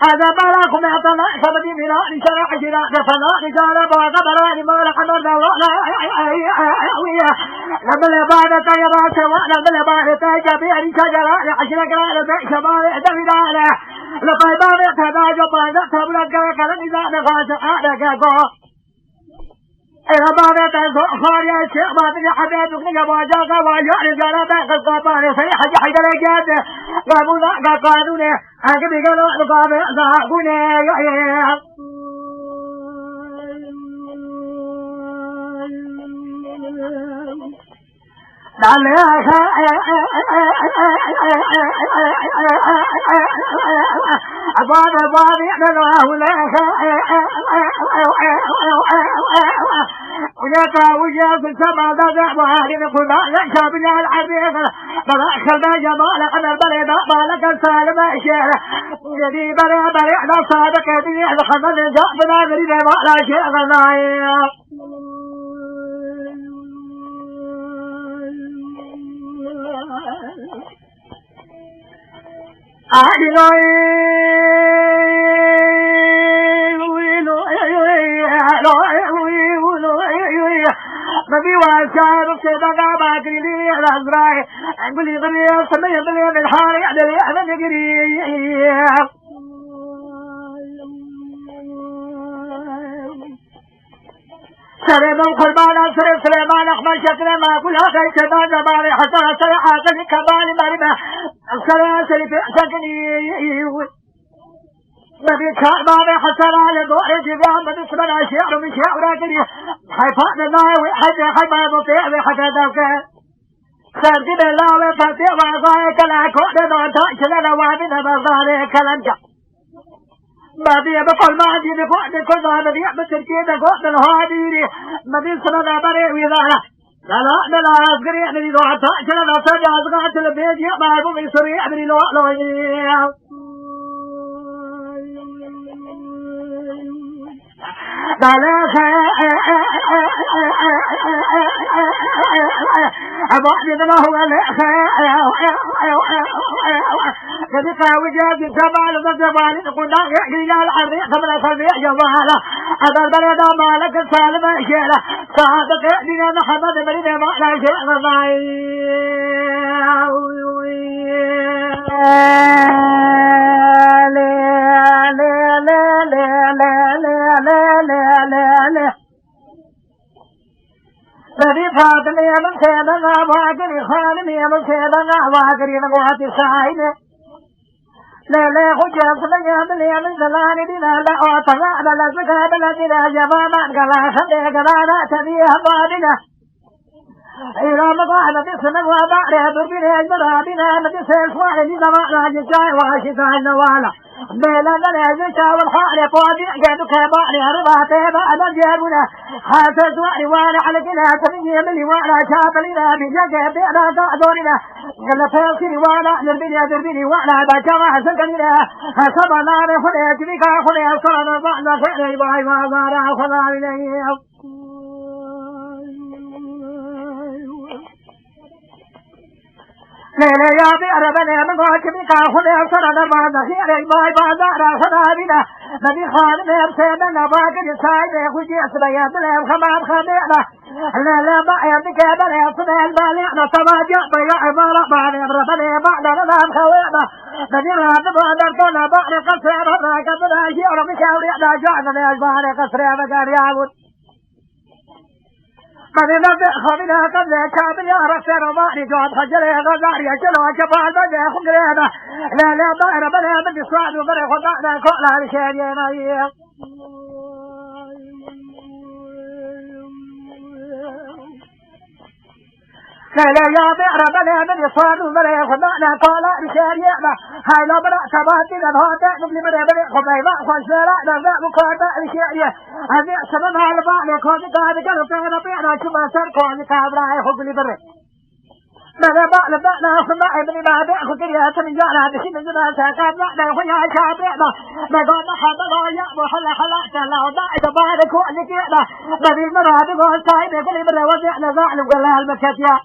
هذا بلاكم يعطنا سبدي بنا لشرع جراء فلا رجال وغبران ما لقد الله لما لبعد طيبا سواء لما لبعد تجابي شجرة عشر قرار شمال دمنا لطيبا بيتنا جبان تبلغ كلام إذا نفاس أعلى إذا بعد خارج الشيخ بعد حبيبك نجواجك ويعرف جلبك القبان في حاجة جد قابونا قانونه أجيب قالوا قابل ذاقونه وجاء في السماء ذا وهذه القضاء يشاب لها العريق بلاك الجمال قد البلد مالك السالم الشيخ يدي بلد على صادق يدي الخمر جاء بنا غريب ما لا شيخ نايم نبي واشار سيدنا باكري لي الازراء انقلي غريب سمي بلي الحاري عدلي انا نقري سليمان قلبانا سليمان احمد شكرا ما كلها خير شباب زباري حسن سرعة كبالي مرمى سلاسل في سكني نبي كعبة حسنا لدور جبال من اسمنا شعر من شعر راكني حيفان الناوي حيما مطيع حتى ذوك سرقي بالله وفتيع وعصايك العكود نوتاش لنا وعبنا بظهرك لنجا مبي بقول ما عندي بقعد كل ما نبي بتركيب قعد الهادي مبي سننا بريء وذانا لا أصغري أمري لو عطاش لنا سجع أصغات البيت يأبى أبوي سريع أمري لو أبعد الله كذلك وجاز الزمان والزمان قلنا إلى العريق من الصبيح جمالا هذا البلد مالك السالم شيلا صادق لنا محمد مريد ما لا شيء نبي فاطمة من سيدنا واقري خالمي من سيدنا واقري نقوات السعين لا خجاف من من زلان دينا لا أطلع لا زكاة لا دينا جماما قلا خلي قلانا تبيه بادنا إلى مقاعدة بسنة وبعرها بربنا أجبرها بنا نبي سيسواني لزمانا جشاي واشتاي نوالا بلا نلاجشا والحالي قوادي قادوا كباري رضاتي بعد جابنا حاسس وعي وانا على كنا تبني ملي وانا شابلنا بجاكي بينا قادورنا قال فيصيري وانا دربيني وانا بجمع سكننا حسبنا نخلي تبكى خلي صرنا بعد خيري باي وزارا خلا إليه ليلة يا بيربنا من واجبك خذ صرنا بعد خير باي بازار خدابنا نبي خان مرسلنا باقي سايد خوجي اسبيات لهم خمام خمينا لا ما يمك بلا صدال بالنا سواجا بيا عباره بعد ربنا بعد نام خوينا نبي راد بعد طلع بعد قصر راكبنا شيء مشاوري لا جعنا بعد قصر مكان ياود من نبي خبينا قبل كامل يا رسول الله جاد خجل غزار يا جلو جبال بدي خجلنا لا ما ربنا من صاد وبر خدنا كل هالشيء يا لا لا يا بئر بلا من يصاد وملا خدعنا قال رشارينا هاي لو بلا سباتنا هذا قبل ما بلا خبيبا خشلا لا مقاطع رشاريه هذه سبب على بعض كون قاعد قالوا كانوا بيعنا كما صار كون كابرا يخبل بره بلا بعد بلا خما ابن بعد خكر يا تنجانا بشي من زمان ساكاب لا خويا شابينا ما قلنا حبا يا وحلا حلا تلا بعد بارك ولكينا بدي مراد قول سايب كل مره وزعنا زعل ولا المكتيا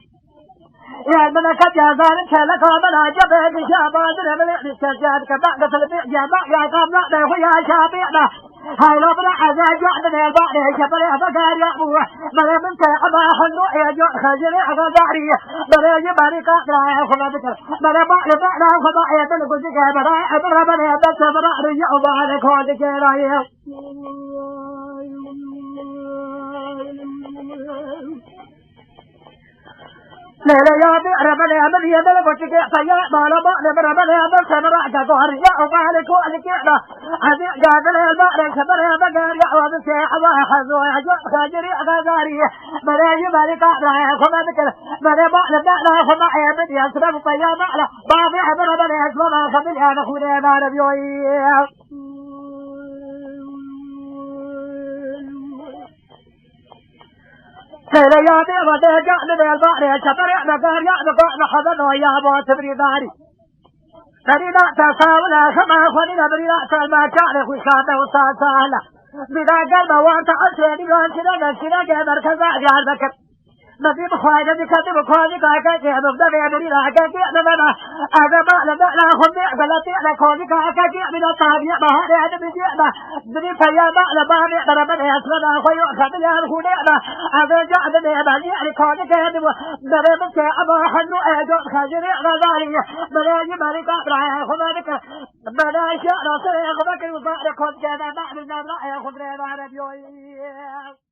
يا الملكة يا ظالم كلك ومن جبهك شابات رملي بالسجاد كبعد تلبيع جماع يا قبل لا خويا شابينا هاي لو بلا عزاج وعدنا البعض شبري فقال يا أبوه بلا من تيحبا حنو يا جو خجري غزاري بلا جباري قاطرا يا خلا بكر بلا بعد بعد خضاء يا تلقوا زكا بلا أبرا بلا يبدأ سبرا رجع وبعدك ودك رايه لا لا يا بئر بلا من يدل بوتك فيا بالا بالا بلا بلا بلا سبرا كقهر يا وبعدك ودك هذه جادل البحر سبرا بقر يا وبسيح وحزو يا جو خجري غزاري بلا جباري قاطرا يا خلا بكر بلا بعد بعد خما يا بدي أسرف فيا بعلا بابي حبر بلا أسمع خبل أنا خويا ما ربيوي لا يا بئر بلا جادل البحر سبرا بقر يا بقر حزن يا أبو تبري داري بريدا تساولا سما خلينا بريدا سلما كان خشام وساسالا بدا قلب وانت عسيري وانسنا نسينا كبر كذا جال بكر نبي بخواجة كذب بخواجة كاكا كذب دبي بريدا كاكا نبنا هذا ما لنا لا خدي غلطي على خواجة كاكا من الطابع ما هذا هذا بدينا بدي فيا ما لما نقدر من يسمع خوي خدي الخدينا هذا جاء من يبني على خواجة كذب دبي من أبا حنو أجو خجري غزاري بلا يبالي قابل خذك بلا شاء راسي خذك وصار خذ كذا بعد النار خذ رأي خذ